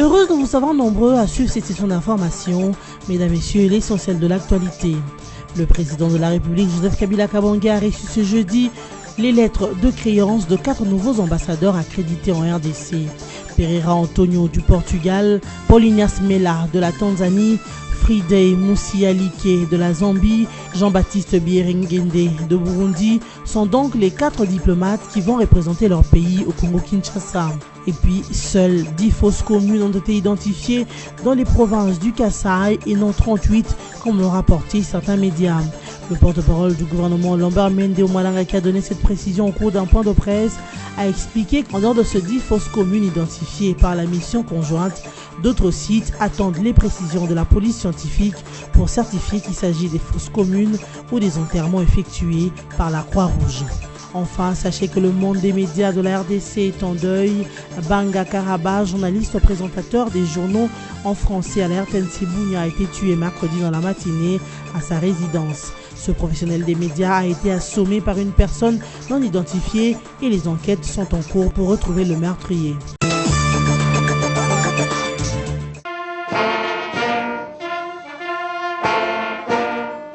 Heureux de vous savoir nombreux à suivre cette session d'information. Mesdames, Messieurs, l'essentiel de l'actualité. Le président de la République, Joseph Kabila Kabange, a reçu ce jeudi les lettres de créance de 4 nouveaux ambassadeurs accrédités en RDC. Pereira Antonio du Portugal, Paul Ignace Mela de la Tanzanie, Friday Musialike de la Zambie, Jean-Baptiste Bierengende de Burundi sont donc les 4 diplomates qui vont représenter leur pays au Congo-Kinshasa. Et puis, seules 10 fausses communes ont été identifiées dans les provinces du Kasaï et non 38, comme l'ont rapporté certains médias. Le porte-parole du gouvernement, Lambert Mende Omalanga, qui a donné cette précision au cours d'un point de presse, a expliqué qu'en dehors de ces 10 fausses communes identifiées par la mission conjointe, d'autres sites attendent les précisions de la police scientifique pour certifier qu'il s'agit des fausses communes ou des enterrements effectués par la Croix-Rouge. Enfin, sachez que le monde des médias de la RDC est en deuil. Banga Karaba, journaliste présentateur des journaux en français à la RTNC Bunia, a été tué mercredi dans la matinée à sa résidence. Ce professionnel des médias a été assommé par une personne non identifiée et les enquêtes sont en cours pour retrouver le meurtrier.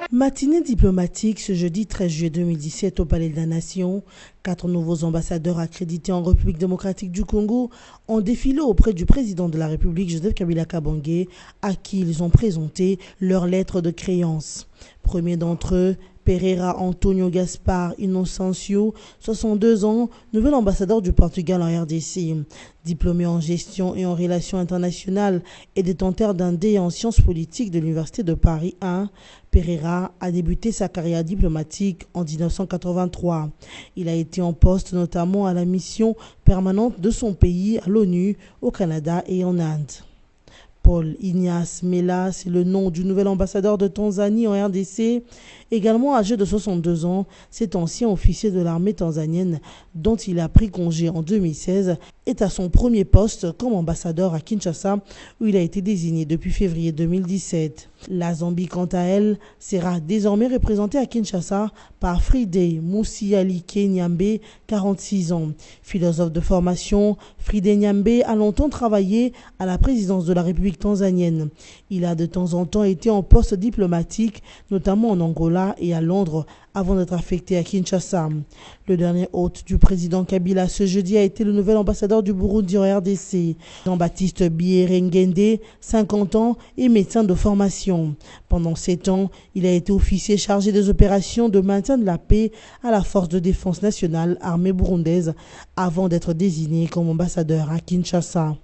Matinée diplomatique ce jeudi 13 juillet 2017 au Palais de la Nation. 4 nouveaux ambassadeurs accrédités en République démocratique du Congo ont défilé auprès du président de la République, Joseph Kabila Kabange, à qui ils ont présenté leur lettre de créance. Premier d'entre eux, Pereira Antonio Gaspar Inocencio, 62 ans, nouvel ambassadeur du Portugal en RDC. Diplômé en gestion et en relations internationales et détenteur d'un D en sciences politiques de l'Université de Paris 1, Pereira a débuté sa carrière diplomatique en 1983. Il a été en poste notamment à la mission permanente de son pays à l'ONU, au Canada et en Inde. Paul Ignace Mela, c'est le nom du nouvel ambassadeur de Tanzanie en RDC, également âgé de 62 ans. Cet ancien officier de l'armée tanzanienne, dont il a pris congé en 2016, est à son premier poste comme ambassadeur à Kinshasa, où il a été désigné depuis février 2017. La Zambie, quant à elle, sera désormais représentée à Kinshasa par Friday Musialike Nyambe, 46 ans. Philosophe de formation, Friday Nyambe a longtemps travaillé à la présidence de la République tanzanienne. Il a de temps en temps été en poste diplomatique, notamment en Angola et à Londres, avant d'être affecté à Kinshasa. Le dernier hôte du président Kabila ce jeudi a été le nouvel ambassadeur du Burundi en RDC, Jean-Baptiste Bierengende, 50 ans et médecin de formation. Pendant 7 ans, il a été officier chargé des opérations de maintien de la paix à la Force de défense nationale armée burundaise, avant d'être désigné comme ambassadeur à Kinshasa.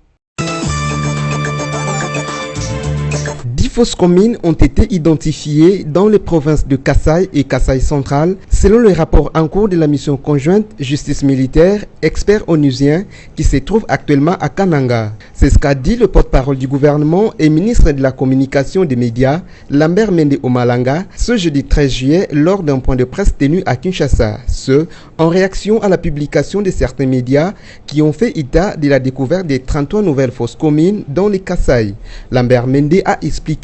10 fausses communes ont été identifiées dans les provinces de Kasaï et Kasaï central, selon le rapport en cours de la mission conjointe justice militaire, expert onusien, qui se trouve actuellement à Kananga. C'est ce qu'a dit le porte-parole du gouvernement et ministre de la communication des médias, Lambert Mende Omalanga, ce jeudi 13 juillet lors d'un point de presse tenu à Kinshasa. Ce, en réaction à la publication de certains médias qui ont fait état de la découverte des 33 nouvelles fausses communes dans les Kasaï. Lambert Mende a expliqué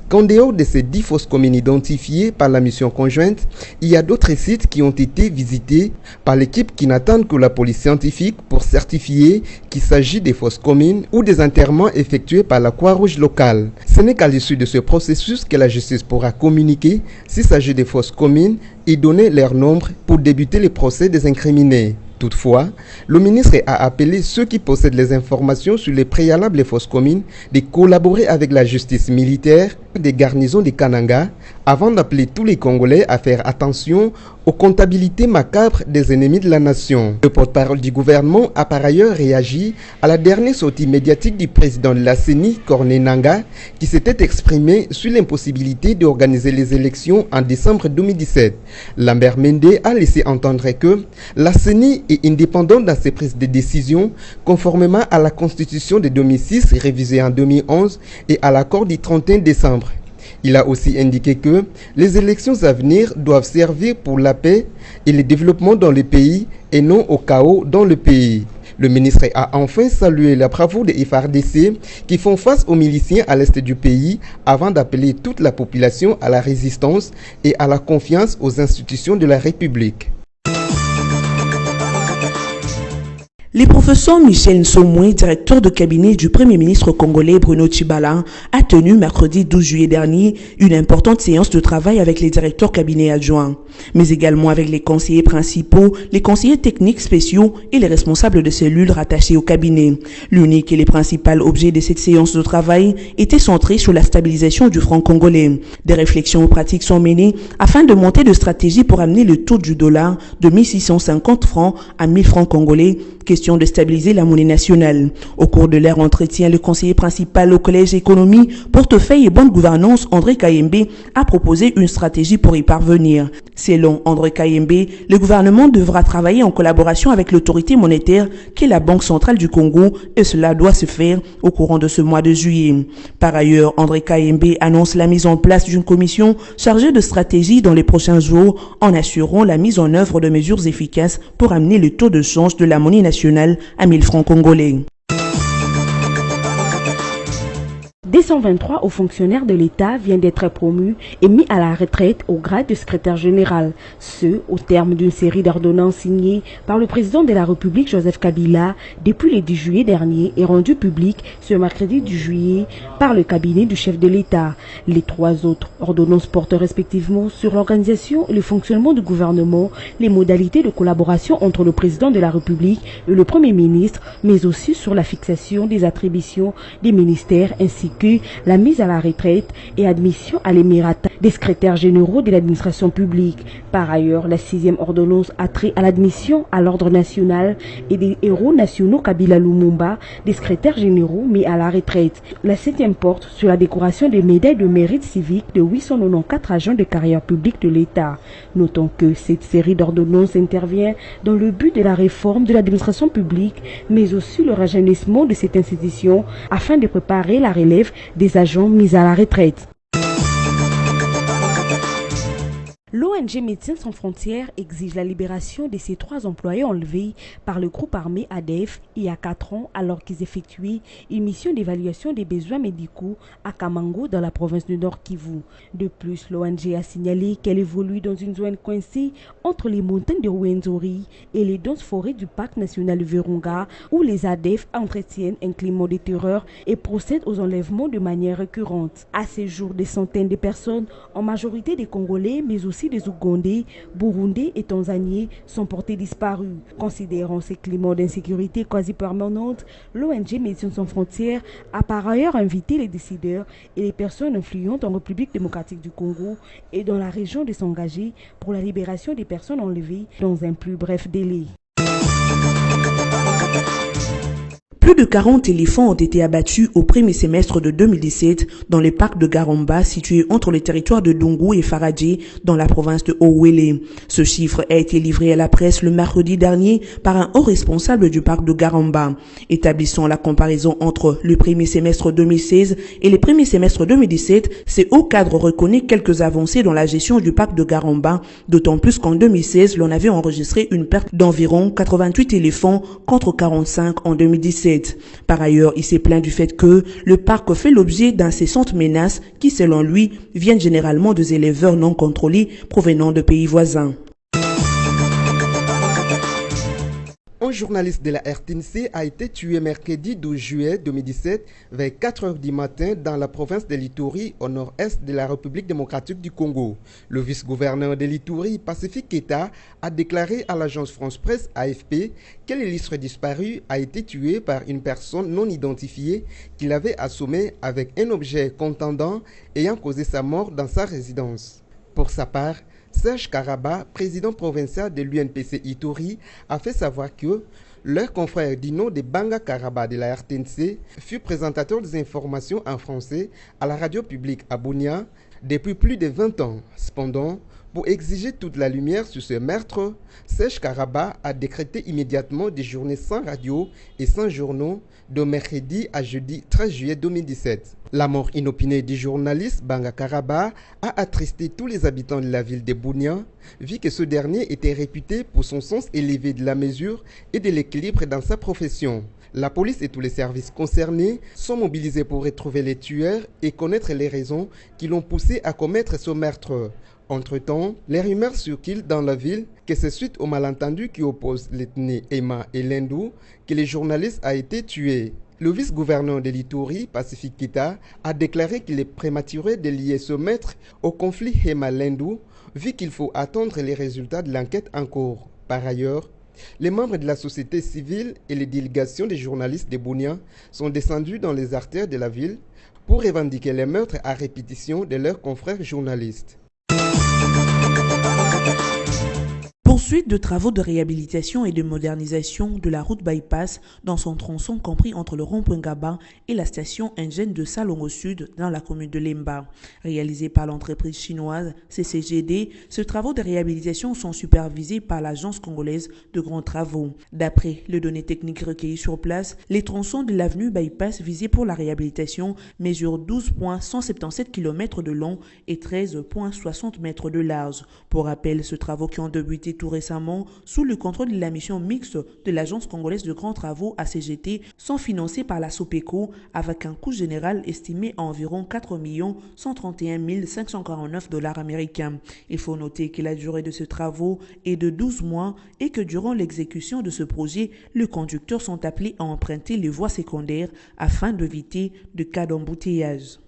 qu'en dehors de ces 10 fausses communes identifiées par la mission conjointe, il y a d'autres sites qui ont été visités par l'équipe qui n'attendent que la police scientifique pour certifier qu'il s'agit des fausses communes ou des enterrements effectués par la Croix-Rouge locale. Ce n'est qu'à l'issue de ce processus que la justice pourra communiquer s'il s'agit des fausses communes et donner leur nombre pour débuter les procès des incriminés. Toutefois, le ministre a appelé ceux qui possèdent les informations sur les préalables fausses communes de collaborer avec la justice militaire des garnisons de Kananga avant d'appeler tous les Congolais à faire attention aux comptabilités macabres des ennemis de la nation. Le porte-parole du gouvernement a par ailleurs réagi à la dernière sortie médiatique du président de la CENI, Corneille Nangaa, qui s'était exprimé sur l'impossibilité d'organiser les élections en décembre 2017. Lambert Mende a laissé entendre que la CENI est indépendante dans ses prises de décision, conformément à la Constitution de 2006 révisée en 2011 et à l'accord du 31 décembre. Il a aussi indiqué que les élections à venir doivent servir pour la paix et le développement dans le pays et non au chaos dans le pays. Le ministre a enfin salué la bravoure des FARDC qui font face aux miliciens à l'est du pays avant d'appeler toute la population à la résistance et à la confiance aux institutions de la République. Le professeur Michel Nsomoué, directeur de cabinet du Premier ministre congolais Bruno Tshibala, a tenu mercredi 12 juillet dernier une importante séance de travail avec les directeurs cabinet adjoints, mais également avec les conseillers principaux, les conseillers techniques spéciaux et les responsables de cellules rattachées au cabinet. L'unique et le principal objet de cette séance de travail était centré sur la stabilisation du franc congolais. Des réflexions pratiques sont menées afin de monter de stratégies pour amener le taux du dollar de 1650 francs à 1000 francs congolais. Question de stabiliser la monnaie nationale. Au cours de leur entretien, le conseiller principal au Collège Économie, Portefeuille et Bonne Gouvernance, André Kayembe, a proposé une stratégie pour y parvenir. Selon André Kayembe, le gouvernement devra travailler en collaboration avec l'autorité monétaire qui est la Banque centrale du Congo et cela doit se faire au courant de ce mois de juillet. Par ailleurs, André Kayembe annonce la mise en place d'une commission chargée de stratégie dans les prochains jours en assurant la mise en œuvre de mesures efficaces pour amener le taux de change de la monnaie nationale à 1000 francs congolais. 223 hauts fonctionnaires de l'État viennent d'être promus et mis à la retraite au grade de secrétaire général. Ce, au terme d'une série d'ordonnances signées par le président de la République Joseph Kabila depuis le 10 juillet dernier et rendues publiques ce mercredi 10 juillet par le cabinet du chef de l'État. Les trois autres ordonnances portent respectivement sur l'organisation et le fonctionnement du gouvernement, les modalités de collaboration entre le président de la République et le Premier ministre, mais aussi sur la fixation des attributions des ministères ainsi que la mise à la retraite et admission à l'émirata des secrétaires généraux de l'administration publique. Par ailleurs, la 6e ordonnance a trait à l'admission à l'ordre national et des héros nationaux Kabila Lumumba, des secrétaires généraux mis à la retraite. La 7e porte sur la décoration des médailles de mérite civique de 894 agents de carrière publique de l'État. Notons que cette série d'ordonnances intervient dans le but de la réforme de l'administration publique, mais aussi le rajeunissement de cette institution afin de préparer la relève des agents mis à la retraite. L'ONG Médecins sans frontières exige la libération de ces 3 employés enlevés par le groupe armé ADF il y a 4 ans alors qu'ils effectuaient une mission d'évaluation des besoins médicaux à Kamango dans la province du Nord Kivu. De plus, l'ONG a signalé qu'elle évolue dans une zone coincée entre les montagnes de Rwenzori et les denses forêts du parc national Virunga où les ADF entretiennent un climat de terreur et procèdent aux enlèvements de manière récurrente. À ce jour, des centaines de personnes, en majorité des Congolais mais aussi des Ougandais, Burundais et Tanzaniens sont portés disparus. Considérant ces climats d'insécurité quasi permanente, l'ONG Médecins sans frontières a par ailleurs invité les décideurs et les personnes influentes en République démocratique du Congo et dans la région de s'engager pour la libération des personnes enlevées dans un plus bref délai. Plus de 40 éléphants ont été abattus au premier semestre de 2017 dans le parc de Garamba situé entre les territoires de Dungu et Faradje dans la province de Haut-Uele. Ce chiffre a été livré à la presse le mercredi dernier par un haut responsable du parc de Garamba. Établissant la comparaison entre le premier semestre 2016 et le premier semestre 2017, ce haut cadre reconnaît quelques avancées dans la gestion du parc de Garamba, d'autant plus qu'en 2016, l'on avait enregistré une perte d'environ 88 éléphants contre 45 en 2017. Par ailleurs, il s'est plaint du fait que le parc fait l'objet d'incessantes menaces qui, selon lui, viennent généralement des éleveurs non contrôlés provenant de pays voisins. Un journaliste de la RTNC a été tué mercredi 12 juillet 2017 vers 4 heures du matin dans la province de l'Ituri au nord-est de la République démocratique du Congo. Le vice-gouverneur de l'Ituri, Pacifique Keita, a déclaré à l'agence France-Presse AFP que l'illustre disparu a été tué par une personne non identifiée qui l'avait assommé avec un objet contendant ayant causé sa mort dans sa résidence. Pour sa part, Serge Karaba, président provincial de l'UNPC Ituri, a fait savoir que leur confrère Dino de Banga Karaba de la RTNC fut présentateur des informations en français à la radio publique à Bunia depuis plus de 20 ans. Cependant, pour exiger toute la lumière sur ce meurtre, Serge Karaba a décrété immédiatement des journées sans radio et sans journaux de mercredi à jeudi 13 juillet 2017. La mort inopinée du journaliste Banga Karaba a attristé tous les habitants de la ville de Bunia, vu que ce dernier était réputé pour son sens élevé de la mesure et de l'équilibre dans sa profession. La police et tous les services concernés sont mobilisés pour retrouver les tueurs et connaître les raisons qui l'ont poussé à commettre ce meurtre. Entre-temps, les rumeurs circulent dans la ville que c'est suite au malentendu qui oppose l'ethnie Emma et Lendou que le journaliste a été tué. Le vice-gouverneur de l'Ituri, Pacifique Kita, a déclaré qu'il est prématuré de lier ce maître au conflit Emma-Lendou, vu qu'il faut attendre les résultats de l'enquête en cours. Par ailleurs, les membres de la société civile et les délégations des journalistes de Bunia sont descendus dans les artères de la ville pour revendiquer les meurtres à répétition de leurs confrères journalistes. Poursuite de travaux de réhabilitation et de modernisation de la route bypass dans son tronçon compris entre le rond-point Gaba et la station Engine de Salongo Sud dans la commune de Lemba. Réalisé par l'entreprise chinoise CCGD, ces travaux de réhabilitation sont supervisés par l'agence congolaise de grands travaux. D'après les données techniques recueillies sur place, les tronçons de l'avenue bypass visés pour la réhabilitation mesurent 12,177 km de long et 13,60 mètres de large. Pour rappel, ces travaux qui ont débuté tout récemment, sous le contrôle de la mission mixte de l'Agence congolaise de grands travaux ACGT, sont financés par la SOPECO avec un coût général estimé à environ 4 131 549 $ américains. Il faut noter que la durée de ces travaux est de 12 mois et que durant l'exécution de ce projet, les conducteurs sont appelés à emprunter les voies secondaires afin d'éviter de cas d'embouteillage.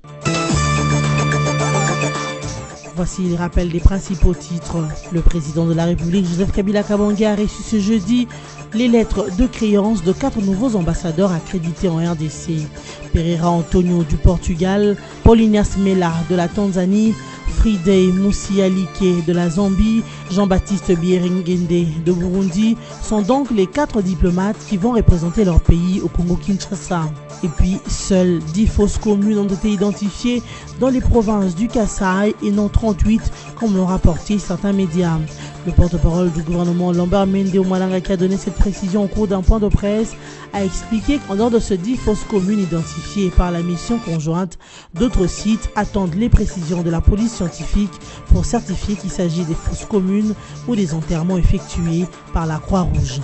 Voici les rappels des principaux titres. Le président de la République, Joseph Kabila Kabange, a reçu ce jeudi les lettres de créance de 4 nouveaux ambassadeurs accrédités en RDC. Pereira Antonio du Portugal, Paulinas Mela de la Tanzanie, Fridei Moussialike de la Zambie, Jean-Baptiste Bieringende de Burundi sont donc les 4 diplomates qui vont représenter leur pays au Congo-Kinshasa. Et puis, seules 10 fausses communes ont été identifiées dans les provinces du Kasaï et non 38, comme l'ont rapporté certains médias. Le porte-parole du gouvernement, Lambert Mende Omalanga, qui a donné cette précision au cours d'un point de presse, a expliqué qu'en dehors de ces 10 fausses communes identifiées par la mission conjointe, d'autres sites attendent les précisions de la police scientifique pour certifier qu'il s'agit des fausses communes ou des enterrements effectués par la Croix-Rouge.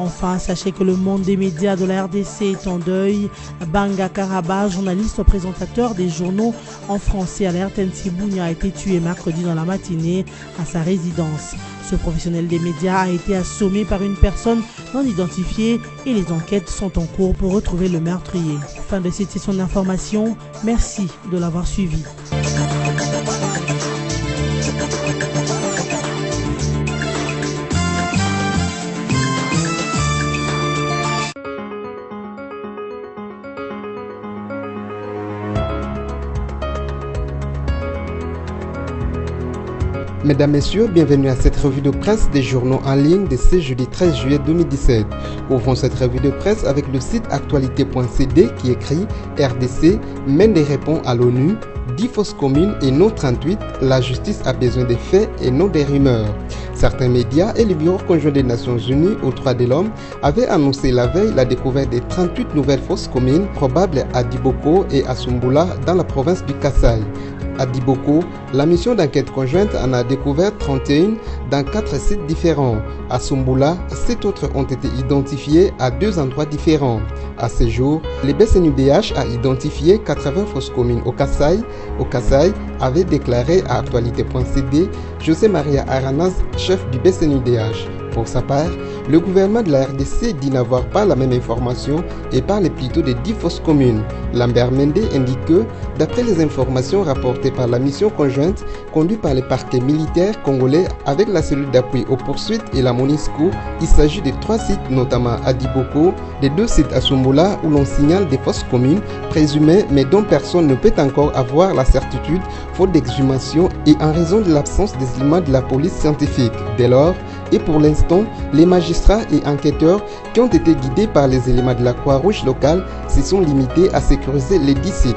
Enfin, sachez que le monde des médias de la RDC est en deuil. Banga Karaba, journaliste présentateur des journaux en français à la RTNC Bunia, a été tué mercredi dans la matinée à sa résidence. Ce professionnel des médias a été assommé par une personne non identifiée et les enquêtes sont en cours pour retrouver le meurtrier. Fin de cette session d'information. Merci de l'avoir suivi. Mesdames, Messieurs, bienvenue à cette revue de presse des journaux en ligne de ce jeudi 13 juillet 2017. Ouvrons cette revue de presse avec le site actualité.cd qui écrit « RDC mène des réponses à l'ONU, 10 fausses communes et non 38, la justice a besoin des faits et non des rumeurs ». Certains médias et le Bureau conjoint des Nations Unies aux droits de l'homme avaient annoncé la veille la découverte de 38 nouvelles fausses communes probables à Diboko et à Sumbula dans la province du Kasaï. À Diboko, la mission d'enquête conjointe en a découvert 31 dans 4 sites différents. À Sumbula, 7 autres ont été identifiés à 2 endroits différents. À ce jour, le BCNUDH a identifié 80 fausses communes au Kasaï. Au Kasaï, avait déclaré à actualité.cd José Maria Aranas, chef du BCNUDH. Pour sa part, le gouvernement de la RDC dit n'avoir pas la même information et parle plutôt de 10 fausses communes. Lambert Mende indique que, d'après les informations rapportées par la mission conjointe conduite par le parquet militaire congolais avec la cellule d'appui aux poursuites et la MONUSCO, il s'agit de 3 sites, notamment à Diboko, de 2 sites à Sumbula où l'on signale des fausses communes présumées mais dont personne ne peut encore avoir la certitude faute d'exhumation et en raison de l'absence des éléments de la police scientifique. Dès lors, et pour l'instant, les magistrats et enquêteurs qui ont été guidés par les éléments de la Croix-Rouge locale se sont limités à sécuriser les 10 sites.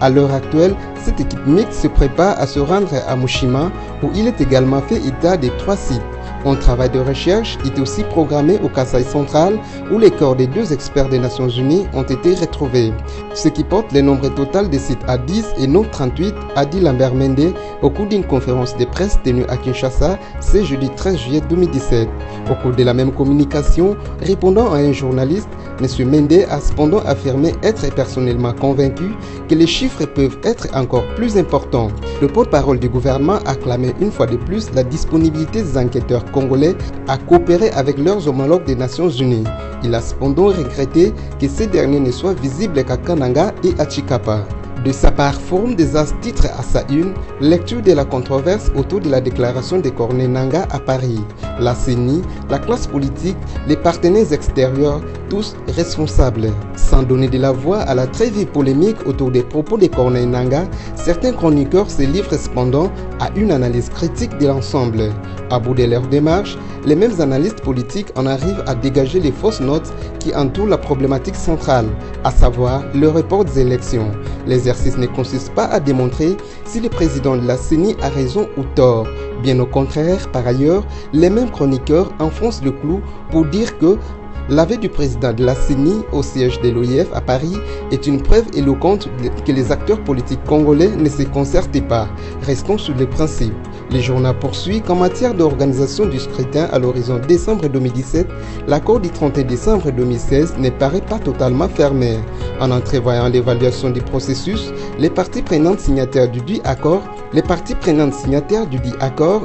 À l'heure actuelle, cette équipe mixte se prépare à se rendre à Mushima où il est également fait état des 3 sites. Un travail de recherche est aussi programmé au Kasaï central où les corps des 2 experts des Nations Unies ont été retrouvés, ce qui porte le nombre total des sites à 10 et non 38, a dit Lambert Mende au cours d'une conférence de presse tenue à Kinshasa ce jeudi 13 juillet 2017. Au cours de la même communication, répondant à un journaliste, M. Mende a cependant affirmé être personnellement convaincu que les chiffres peuvent être encore plus importants. Le porte-parole du gouvernement a clamé une fois de plus la disponibilité des enquêteurs congolais à coopérer avec leurs homologues des Nations Unies. Il a cependant regretté que ces derniers ne soient visibles qu'à Kananga et à Chikapa. De sa part, Forum des As titre à sa une, lecture de la controverse autour de la déclaration de Corneille Nangaa à Paris. La CENI, la classe politique, les partenaires extérieurs, tous responsables. Sans donner de la voix à la très vive polémique autour des propos de Corneille Nangaa, certains chroniqueurs se livrent cependant à une analyse critique de l'ensemble. À bout de leur démarche, les mêmes analystes politiques en arrivent à dégager les fausses notes qui entourent la problématique centrale, à savoir le report des élections. L'exercice ne consiste pas à démontrer si le président de la CENI a raison ou tort. Bien au contraire, par ailleurs, les mêmes chroniqueurs enfoncent le clou pour dire que l'avis du président de la CENI au siège de l'OIF à Paris est une preuve éloquente que les acteurs politiques congolais ne se concertent pas. Restons sur les principes. Le journal poursuit qu'en matière d'organisation du scrutin à l'horizon décembre 2017, l'accord du 31 décembre 2016 ne paraît pas totalement fermé. En entrevoyant l'évaluation du processus, les parties prenantes signataires du dit accord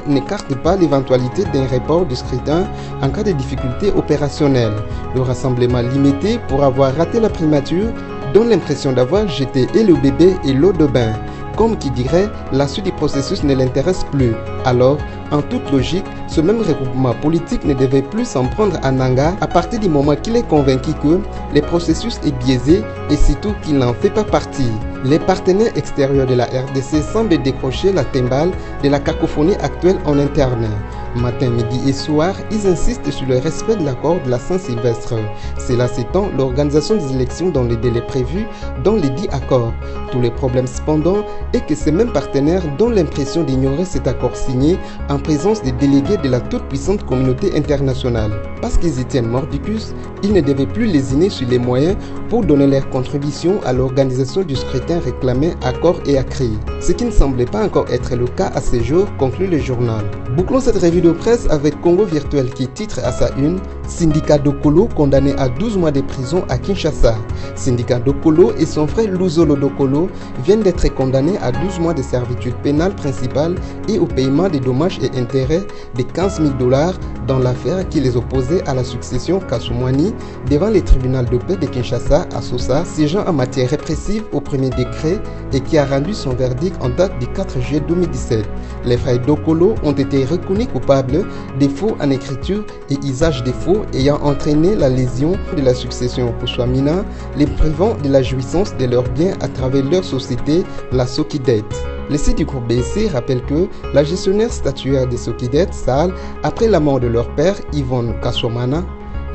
n'écartent pas l'éventualité d'un report du scrutin en cas de difficultés opérationnelles. Le rassemblement limité pour avoir raté la primature donne l'impression d'avoir jeté et le bébé et l'eau de bain. Comme qui dirait, la suite du processus ne l'intéresse plus. Alors, en toute logique, ce même regroupement politique ne devait plus s'en prendre à Nangaa à partir du moment qu'il est convaincu que le processus est biaisé et surtout qu'il n'en fait pas partie. Les partenaires extérieurs de la RDC semblent décrocher la timbale de la cacophonie actuelle en interne. Matin, midi et soir, ils insistent sur le respect de l'accord de la Saint-Sylvestre. Cela s'étend l'organisation des élections dans les délais prévus dans les dits accords. Tous les problèmes cependant est que ces mêmes partenaires donnent l'impression d'ignorer cet accord signé en présence des délégués de la toute-puissante communauté internationale. Parce qu'ils y tiennent mordicus, ils ne devaient plus lésiner sur les moyens pour donner leur contribution à l'organisation du scrutin réclamé à corps et à cri. Ce qui ne semblait pas encore être le cas à ce jour, conclut le journal. Bouclons cette revue de presse avec Congo Virtuel qui titre à sa une « Syndicat Dokolo condamné à 12 mois de prison à Kinshasa ». Syndicat Dokolo et son frère Luzolo Dokolo viennent d'être condamnés à 12 mois de servitude pénale principale et au paiement des dommages et intérêts de 15 000 $ dans l'affaire qui les opposait à la succession Kasumwani devant le tribunal de paix de Kinshasa à Sosa, siégeant en matière répressive au premier décret et qui a rendu son verdict en date du 4 juillet 2017. Les frères Dokolo ont été reconnus coupables de faux en écriture et usage des faux ayant entraîné la lésion de la succession Kuswamina, les privant de la jouissance de leurs biens à travers leur société, la Sokidet. Le site du groupe BC rappelle que la gestionnaire statuaire de Sokidet, Sal, après la mort de leur père, Yvonne Kaswamana,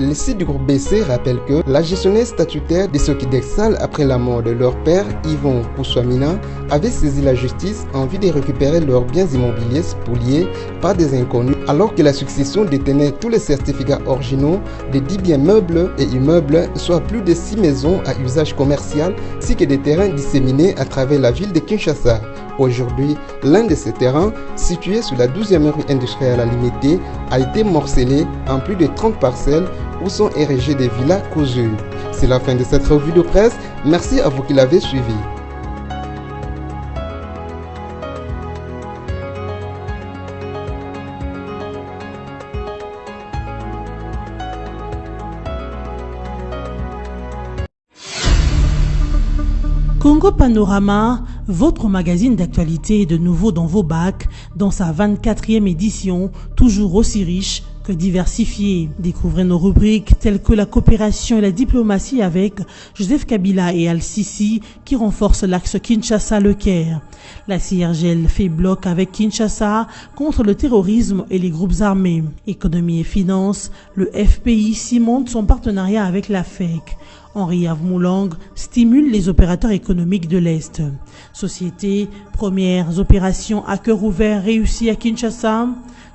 le site du groupe BC rappelle que la gestionnaire statutaire de Sokidet Sal après la mort de leur père, Yvon Kuswamina, avait saisi la justice en vue de récupérer leurs biens immobiliers spoliés par des inconnus, alors que la succession détenait tous les certificats originaux de 10 biens meubles et immeubles, soit plus de 6 maisons à usage commercial, ainsi que des terrains disséminés à travers la ville de Kinshasa. Aujourd'hui, l'un de ces terrains, situé sur la 12e rue industrielle à Limité, a été morcelé en plus de 30 parcelles où sont érigées des villas cousues. C'est la fin de cette revue de presse. Merci à vous qui l'avez suivi. Congo Panorama, votre magazine d'actualité est de nouveau dans vos bacs, dans sa 24e édition, toujours aussi riche que diversifiée. Découvrez nos rubriques telles que la coopération et la diplomatie avec Joseph Kabila et Al-Sisi qui renforcent l'axe Kinshasa-Le Caire. La CIRGL fait bloc avec Kinshasa contre le terrorisme et les groupes armés. Économie et finances, le FPI cimente son partenariat avec la FEC. Henri Avmoulang stimule les opérateurs économiques de l'Est. Société, premières opérations à cœur ouvert réussies à Kinshasa.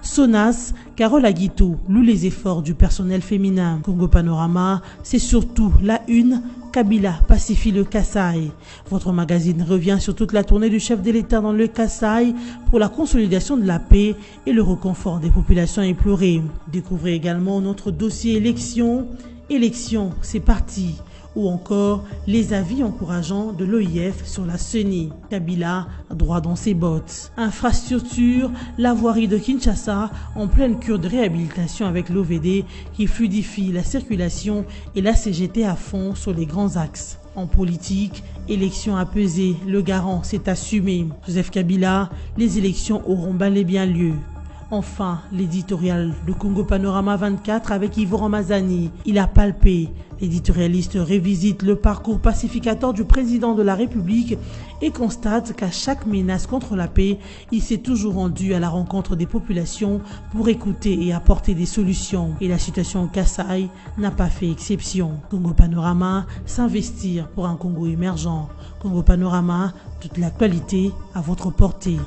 SONAS, Carole Aguito loue les efforts du personnel féminin. Congo Panorama, c'est surtout la une. Kabila pacifie le Kasaï. Votre magazine revient sur toute la tournée du chef de l'État dans le Kasaï pour la consolidation de la paix et le reconfort des populations éplorées. Découvrez également notre dossier élections. Élections, c'est parti. Ou encore les avis encourageants de l'OIF sur la CENI. Kabila, droit dans ses bottes. Infrastructure, la voirie de Kinshasa en pleine cure de réhabilitation avec l'OVD qui fluidifie la circulation et la CGT à fond sur les grands axes. En politique, élections apaisées, le garant s'est assumé. Joseph Kabila, les élections auront bel et bien lieu. Enfin, l'éditorial de Congo Panorama 24 avec Yvo Ramazani. Il a palpé. L'éditorialiste revisite le parcours pacificateur du président de la République et constate qu'à chaque menace contre la paix, il s'est toujours rendu à la rencontre des populations pour écouter et apporter des solutions. Et la situation au Kasaï n'a pas fait exception. Congo Panorama, s'investir pour un Congo émergent. Congo Panorama, toute l'actualité à votre portée.